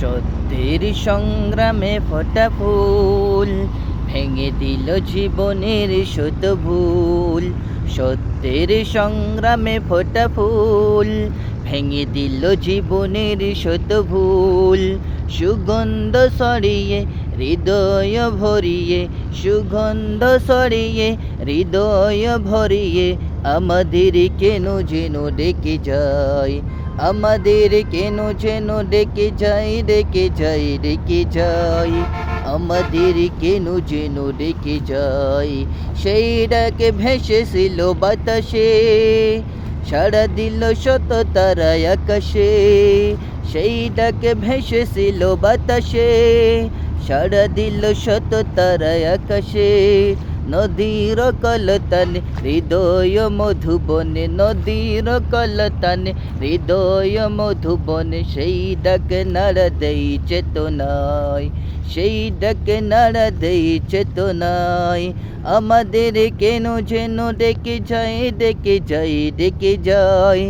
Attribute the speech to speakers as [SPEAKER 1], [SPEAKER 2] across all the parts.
[SPEAKER 1] সত্যের সংগ্রামে ফোটা ফুল ভেঙে দিল জীবনের শত ভুল। সত্যের সংগ্রামে ফোটা ফুল ভেঙে দিল জীবনের শত ভুল। সুগন্ধ ছড়িয়ে হৃদয় ভরিয়ে, সুগন্ধ ছড়িয়ে হৃদয় ভরিয়ে আমাদের কেন যেন ডেকে যায়, আমাদের কেন যেন ডেকে যায়, ডেকে যায়, ডেকে যায়, আমাদের কেন যেন ডেকে যায়। সেই ডাকে ভেসেছিল বাতাসে, সাড়া দিল শত তারা আকাশে। সেই ডাকে ভেসেছিল বাতাসে, সাড়া দিল শত তারা আকাশে। নদীর কলতানে হৃদয় মধুবনে, নদীর কলতানে হৃদয় মধুবনে সেই ডাকে নাড়া দেই চেতনায়, সেই ডাকে নাড়া দেই চেতনায়। আমাদের কেন যেন ডেকে যায়, ডেকে যায়, ডেকে যায়,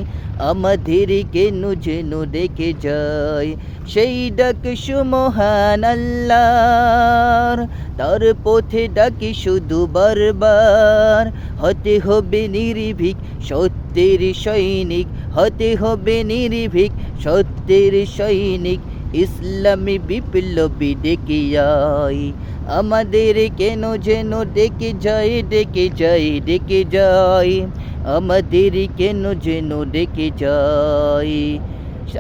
[SPEAKER 1] আমাদের কেন যেন ডেকে যায়। সেই ডাক সুমহান আল্লাহর, তার পথে ডাকি শুধু বারবার। হতে হবে নির্ভীক সত্যের সৈনিক, হতে হবে নির্ভীক সত্যের সৈনিক। ইসলামী বিপ্লবী ডেকে আয়, আমাদের কেন যেন ডেকে যায়, ডেকে যায়, ডেকে যায়, আমাদের কেন যেন ডেকে যায়,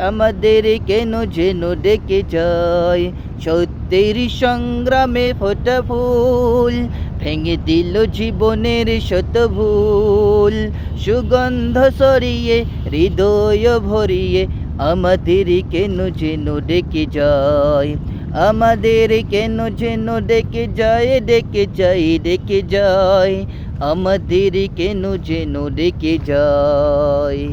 [SPEAKER 1] আমাদের কেন যেন ডেকে যায়। সত্যের সংগ্রামে ফোটা ফুল ভেঙে দিল জীবনের শত ভুল। সুগন্ধ ছড়িয়ে হৃদয় ভরিয়ে আমাদের কেন যেন ডেকে যায়, আমাদের কেন যেন ডেকে যায়, ডেকে যায়, ডেকে যায়, আমাদের কেন যেন ডেকে যায়।